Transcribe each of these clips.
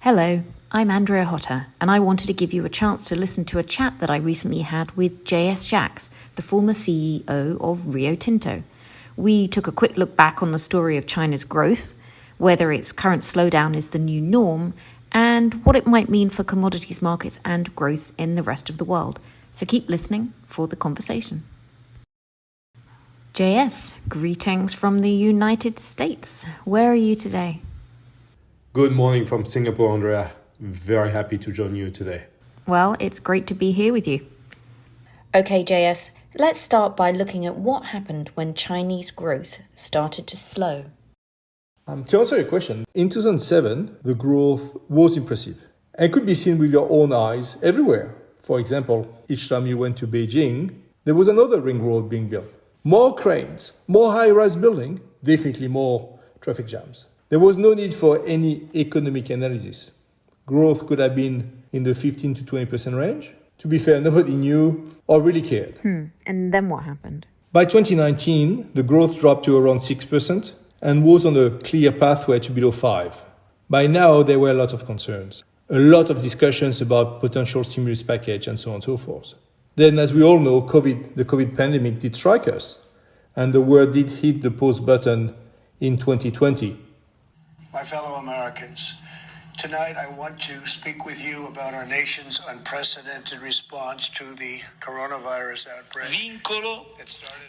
Hello, I'm Andrea Hotter, and I wanted to give you a chance to listen to a chat that I recently had with Jacques, the former CEO of Rio Tinto. We took a quick look back on the story of China's growth, whether its current slowdown is the new norm, and what it might mean for commodities markets and growth in the rest of the world. So keep listening for the conversation. JS, greetings from the United States. Where are you today? Good morning from Singapore, Andrea. Very happy to join you today. Well, it's great to be here with you. Okay, JS, let's start by looking at what happened when Chinese growth started to slow. To answer your question, in 2007, the growth was impressive and could be seen with your own eyes everywhere. For example, each time you went to Beijing, there was another ring road being built. More cranes, more high-rise building, definitely more traffic jams. There was no need for any economic analysis. Growth could have been in the 15 to 20% range. To be fair, nobody knew or really cared. And then what happened? By 2019, the growth dropped to around 6% and was on a clear pathway to below 5%. By now, there were a lot of concerns, a lot of discussions about potential stimulus package and so on and so forth. Then, as we all know, the COVID pandemic did strike us, and the world did hit the pause button in 2020. My fellow Americans, tonight I want to speak with you about our nation's unprecedented response to the coronavirus outbreak. Vincolo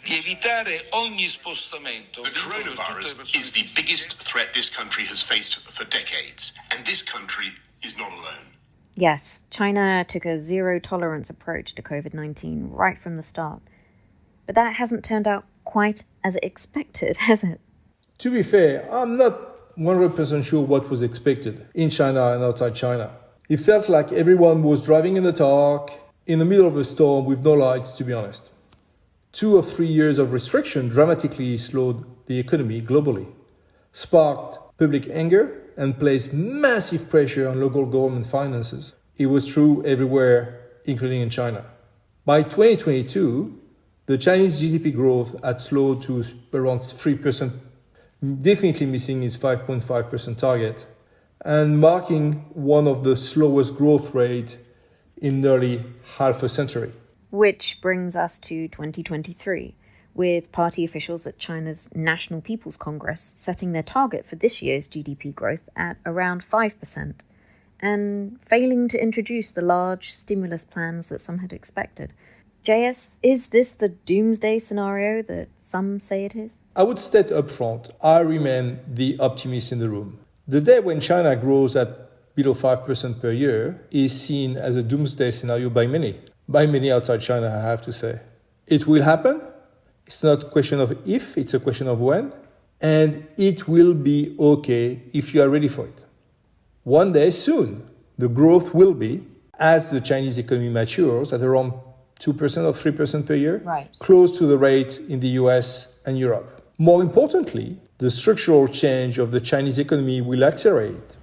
di evitare ogni spostamento. The coronavirus is the biggest threat this country has faced for decades, and this country is not alone. Yes, China took a zero-tolerance approach to COVID-19 right from the start. But that hasn't turned out quite as expected, has it? To be fair, I'm not 100% sure what was expected in China and outside China. It felt like everyone was driving in the dark, in the middle of a storm with no lights, to be honest. 2 or 3 years of restriction dramatically slowed the economy globally, sparked public anger, and placed massive pressure on local government finances. It was true everywhere, including in China. By 2022, the Chinese GDP growth had slowed to around 3%, definitely missing its 5.5% target, and marking one of the slowest growth rates in nearly half a century. Which brings us to 2023, with party officials at China's National People's Congress setting their target for this year's GDP growth at around 5%, and failing to introduce the large stimulus plans that some had expected. JS, is this the doomsday scenario that some say it is? I would state up front, I remain the optimist in the room. The day when China grows at below 5% per year is seen as a doomsday scenario by many outside China, I have to say. It will happen. It's not a question of if, it's a question of when. And it will be okay if you are ready for it. One day soon, the growth will be, as the Chinese economy matures, at around 2% or 3% per year, right, close to the rate in the US and Europe. More importantly, the structural change of the Chinese economy will accelerate.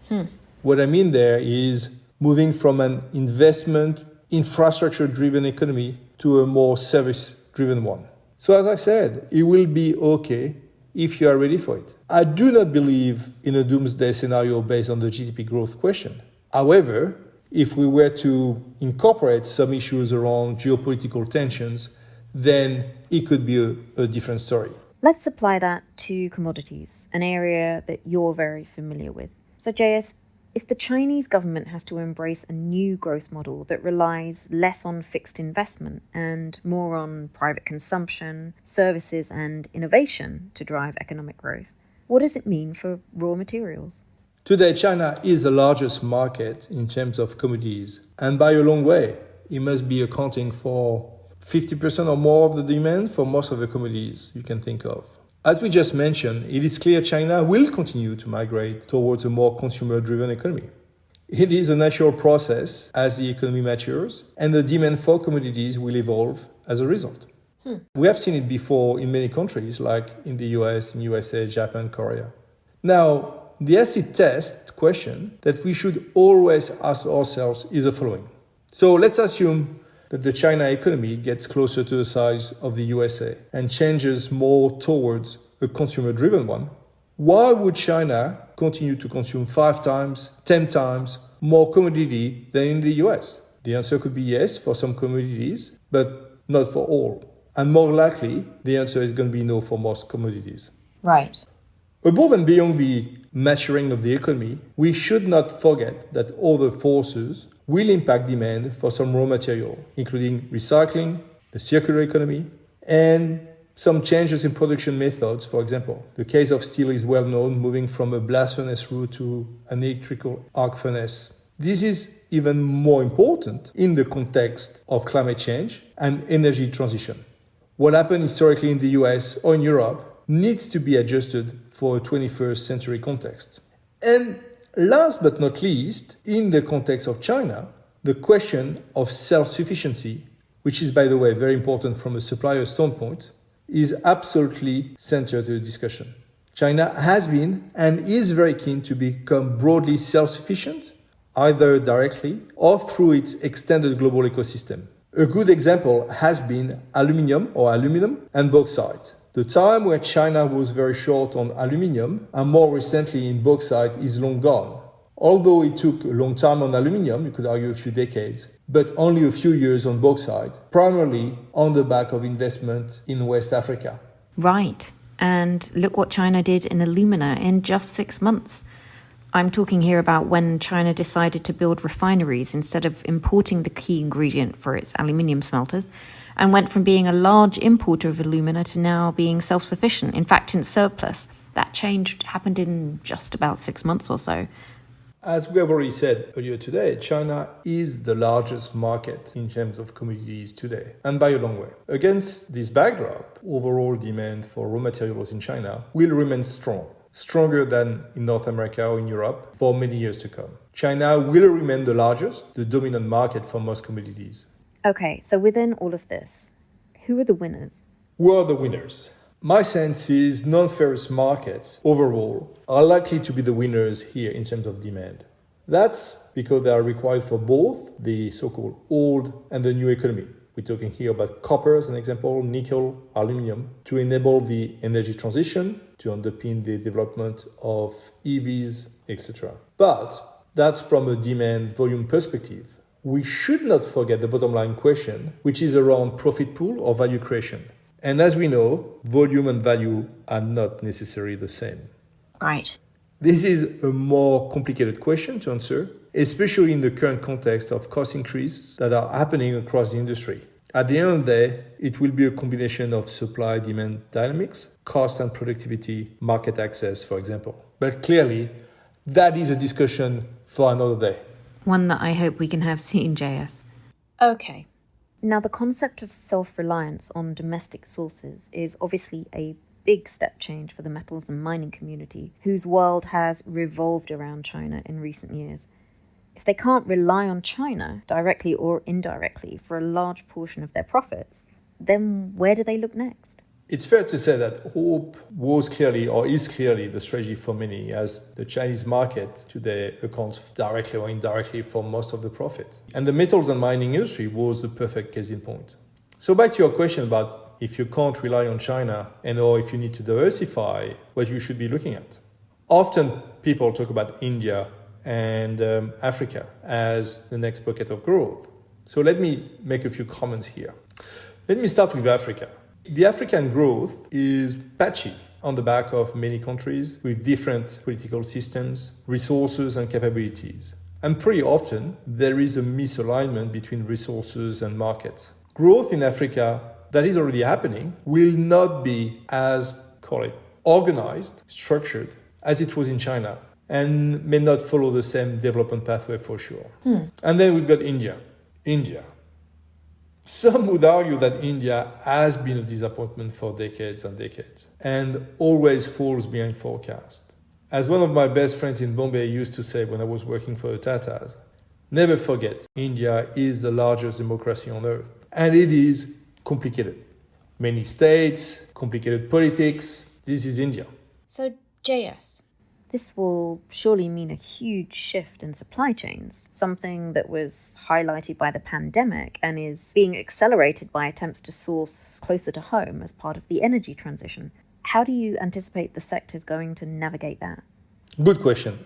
What I mean there is moving from an investment, infrastructure-driven economy to a more service-driven one. So as I said, it will be okay if you are ready for it. I do not believe in a doomsday scenario based on the GDP growth question. However, if we were to incorporate some issues around geopolitical tensions, then it could be a different story. Let's apply that to commodities, an area that you're very familiar with. So JS, if the Chinese government has to embrace a new growth model that relies less on fixed investment and more on private consumption, services and innovation to drive economic growth, what does it mean for raw materials? Today, China is the largest market in terms of commodities, and by a long way. It must be accounting for 50% or more of the demand for most of the commodities you can think of. As we just mentioned, it is clear China will continue to migrate towards a more consumer-driven economy. It is a natural process as the economy matures, and the demand for commodities will evolve as a result. We have seen it before in many countries, like in the US, in USA, Japan, Korea. Now, the acid test question that we should always ask ourselves is the following. So let's assume that the China economy gets closer to the size of the USA and changes more towards a consumer-driven one. Why would China continue to consume 5 times, 10 times more commodity than in the US? The answer could be yes for some commodities, but not for all. And more likely, the answer is going to be no for most commodities. Right. Above and beyond the maturing of the economy, we should not forget that other forces will impact demand for some raw material, including recycling, the circular economy, and some changes in production methods. For example, the case of steel is well known, moving from a blast furnace route to an electrical arc furnace. This is even more important in the context of climate change and energy transition. What happened historically in the US or in Europe needs to be adjusted for a 21st century context. And last but not least, in the context of China, the question of self-sufficiency, which is, by the way, very important from a supplier standpoint, is absolutely central to the discussion. China has been and is very keen to become broadly self-sufficient, either directly or through its extended global ecosystem. A good example has been aluminum and bauxite. The time where China was very short on aluminum and more recently in bauxite is long gone. Although it took a long time on aluminum, you could argue a few decades, but only a few years on bauxite, primarily on the back of investment in West Africa. Right. And look what China did in alumina in just 6 months. I'm talking here about when China decided to build refineries instead of importing the key ingredient for its aluminium smelters, and went from being a large importer of alumina to now being self-sufficient, in fact in surplus. That change happened in just about 6 months or so. As we have already said earlier today, China is the largest market in terms of commodities today, and by a long way. Against this backdrop, overall demand for raw materials in China will remain strong, stronger than in North America or in Europe for many years to come. China will remain the largest, the dominant market for most commodities. Okay, so within all of this, who are the winners? Who are the winners? My sense is non-ferrous markets overall are likely to be the winners here in terms of demand. That's because they are required for both the so-called old and the new economy. We're talking here about copper as an example, nickel, aluminum, to enable the energy transition, to underpin the development of EVs, etc. But that's from a demand volume perspective. We should not forget the bottom line question, which is around profit pool or value creation. And as we know, volume and value are not necessarily the same. Right. This is a more complicated question to answer, especially in the current context of cost increases that are happening across the industry. At the end of the day, it will be a combination of supply-demand dynamics, cost and productivity, market access, for example. But clearly, that is a discussion for another day. One that I hope we can have soon, JS. Okay. Now, the concept of self-reliance on domestic sources is obviously a big step change for the metals and mining community, whose world has revolved around China in recent years. If they can't rely on China, directly or indirectly, for a large portion of their profits, then where do they look next? It's fair to say that hope was clearly or is clearly the strategy for many, as the Chinese market today accounts directly or indirectly for most of the profit. And the metals and mining industry was the perfect case in point. So back to your question about if you can't rely on China and or if you need to diversify, what you should be looking at. Often people talk about India and Africa as the next bucket of growth. So let me make a few comments here. Let me start with Africa. The African growth is patchy on the back of many countries with different political systems, resources and capabilities. And pretty often, there is a misalignment between resources and markets. Growth in Africa that is already happening will not be as, organized, structured as it was in China, and may not follow the same development pathway for sure. And then we've got India. Some would argue that India has been a disappointment for decades and decades, and always falls behind forecast. As one of my best friends in Bombay used to say when I was working for the Tatas, never forget, India is the largest democracy on earth, and it is complicated. Many states, complicated politics, this is India. So, JS, this will surely mean a huge shift in supply chains, something that was highlighted by the pandemic and is being accelerated by attempts to source closer to home as part of the energy transition. How do you anticipate the sector is going to navigate that? Good question.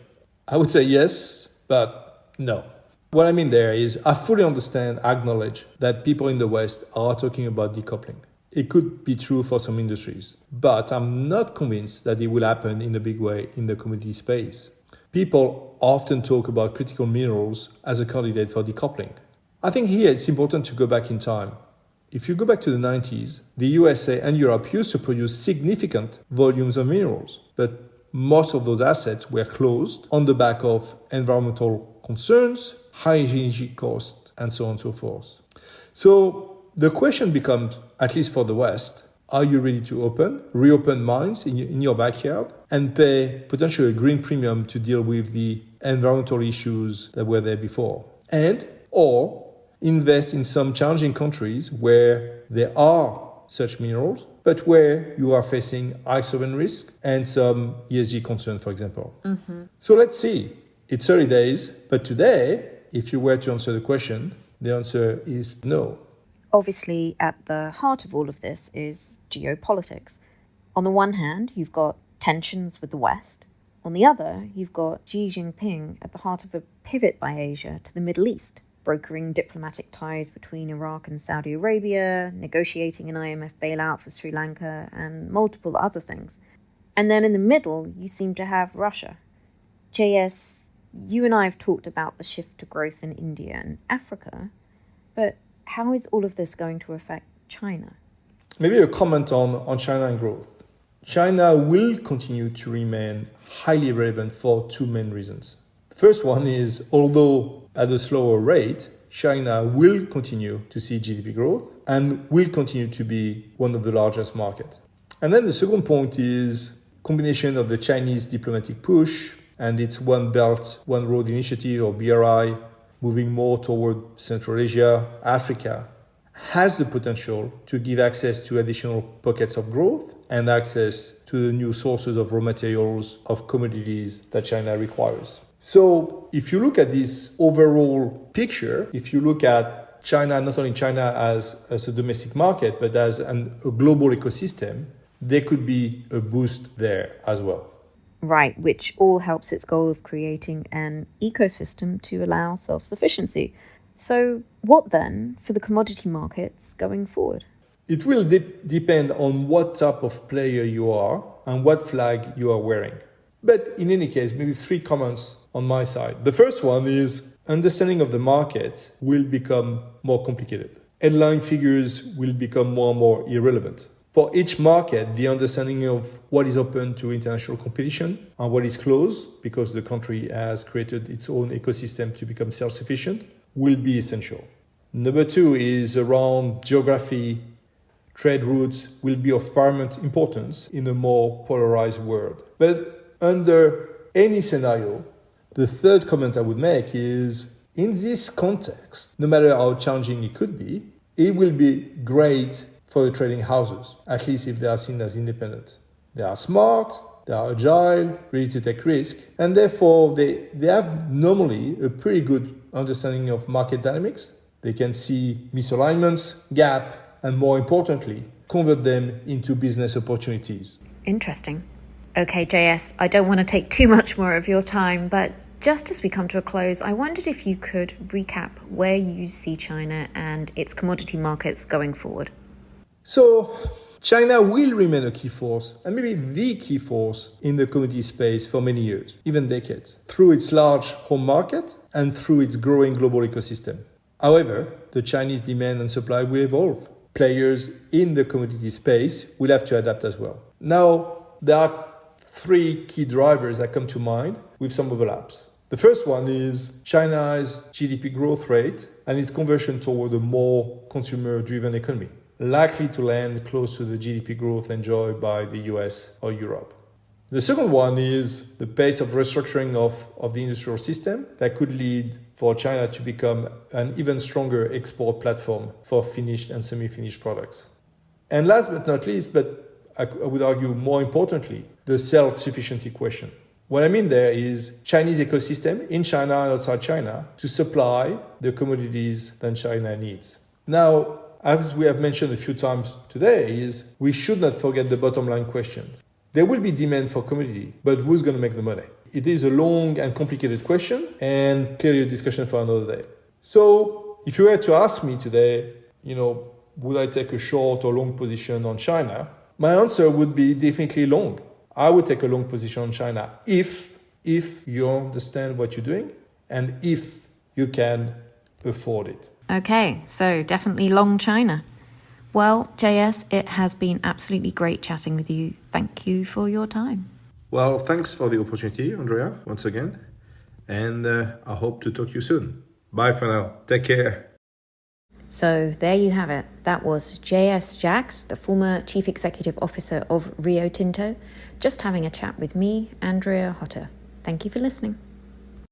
I would say yes, but no. What I mean there is I fully understand, acknowledge that people in the West are talking about decoupling. It could be true for some industries, but I'm not convinced that it will happen in a big way in the commodity space. People often talk about critical minerals as a candidate for decoupling. I think here it's important to go back in time. If you go back to the 90s, the USA and Europe used to produce significant volumes of minerals, but most of those assets were closed on the back of environmental concerns, high energy costs, and so on and so forth. So the question becomes, at least for the West, are you ready to reopen mines in your backyard and pay potentially a green premium to deal with the environmental issues that were there before? Or invest in some challenging countries where there are such minerals, but where you are facing high sovereign risk and some ESG concern, for example. So let's see. It's early days, but today, if you were to answer the question, the answer is no. Obviously, at the heart of all of this is geopolitics. On the one hand, you've got tensions with the West. On the other, you've got Xi Jinping at the heart of a pivot by Asia to the Middle East, brokering diplomatic ties between Iraq and Saudi Arabia, negotiating an IMF bailout for Sri Lanka, and multiple other things. And then in the middle, you seem to have Russia. JS, you and I have talked about the shift to growth in India and Africa, but how is all of this going to affect China? Maybe a comment on China and growth. China will continue to remain highly relevant for two main reasons. The first one is, although at a slower rate, China will continue to see GDP growth and will continue to be one of the largest markets. And then the second point is combination of the Chinese diplomatic push and its One Belt, One Road initiative, or BRI, moving more toward Central Asia, Africa, has the potential to give access to additional pockets of growth and access to the new sources of raw materials, of commodities that China requires. So if you look at this overall picture, if you look at China, not only China as a domestic market, but as a global ecosystem, there could be a boost there as well. Right, which all helps its goal of creating an ecosystem to allow self-sufficiency. So what then for the commodity markets going forward? It will depend on what type of player you are and what flag you are wearing. But in any case, maybe three comments on my side. The first one is understanding of the market will become more complicated. Headline figures will become more and more irrelevant. For each market, the understanding of what is open to international competition and what is closed, because the country has created its own ecosystem to become self-sufficient, will be essential. Number two is around geography. Trade routes will be of paramount importance in a more polarized world. But under any scenario, the third comment I would make is, in this context, no matter how challenging it could be, it will be great for the trading houses, at least if they are seen as independent. They are smart, they are agile, ready to take risk, and therefore they have normally a pretty good understanding of market dynamics. They can see misalignments, gap, and more importantly, convert them into business opportunities. Interesting. Okay, JS, I don't want to take too much more of your time, but just as we come to a close, I wondered if you could recap where you see China and its commodity markets going forward. So, China will remain a key force, and maybe the key force in the commodity space for many years, even decades, through its large home market and through its growing global ecosystem. However, the Chinese demand and supply will evolve. Players in the commodity space will have to adapt as well. Now, there are three key drivers that come to mind with some overlaps. The first one is China's GDP growth rate and its conversion toward a more consumer-driven economy, likely to land close to the GDP growth enjoyed by the US or Europe. The second one is the pace of restructuring of the industrial system that could lead for China to become an even stronger export platform for finished and semi-finished products. And last but not least, but I would argue more importantly, the self-sufficiency question. What I mean there is Chinese ecosystem in China and outside China to supply the commodities that China needs. Now, as we have mentioned a few times today, is we should not forget the bottom line question. There will be demand for commodity, but who's going to make the money? it is a long and complicated question, and clearly a discussion for another day. So if you were to ask me today, would I take a short or long position on China? My answer would be definitely long. I would take a long position on China if you understand what you're doing and if you can afford it. Okay, so definitely long China. Well, JS, it has been absolutely great chatting with you. Thank you for your time. Well, thanks for the opportunity, Andrea, once again. And I hope to talk to you soon. Bye for now. Take care. So there you have it. That was J.S. Jacques, the former Chief Executive Officer of Rio Tinto, just having a chat with me, Andrea Hotter. Thank you for listening.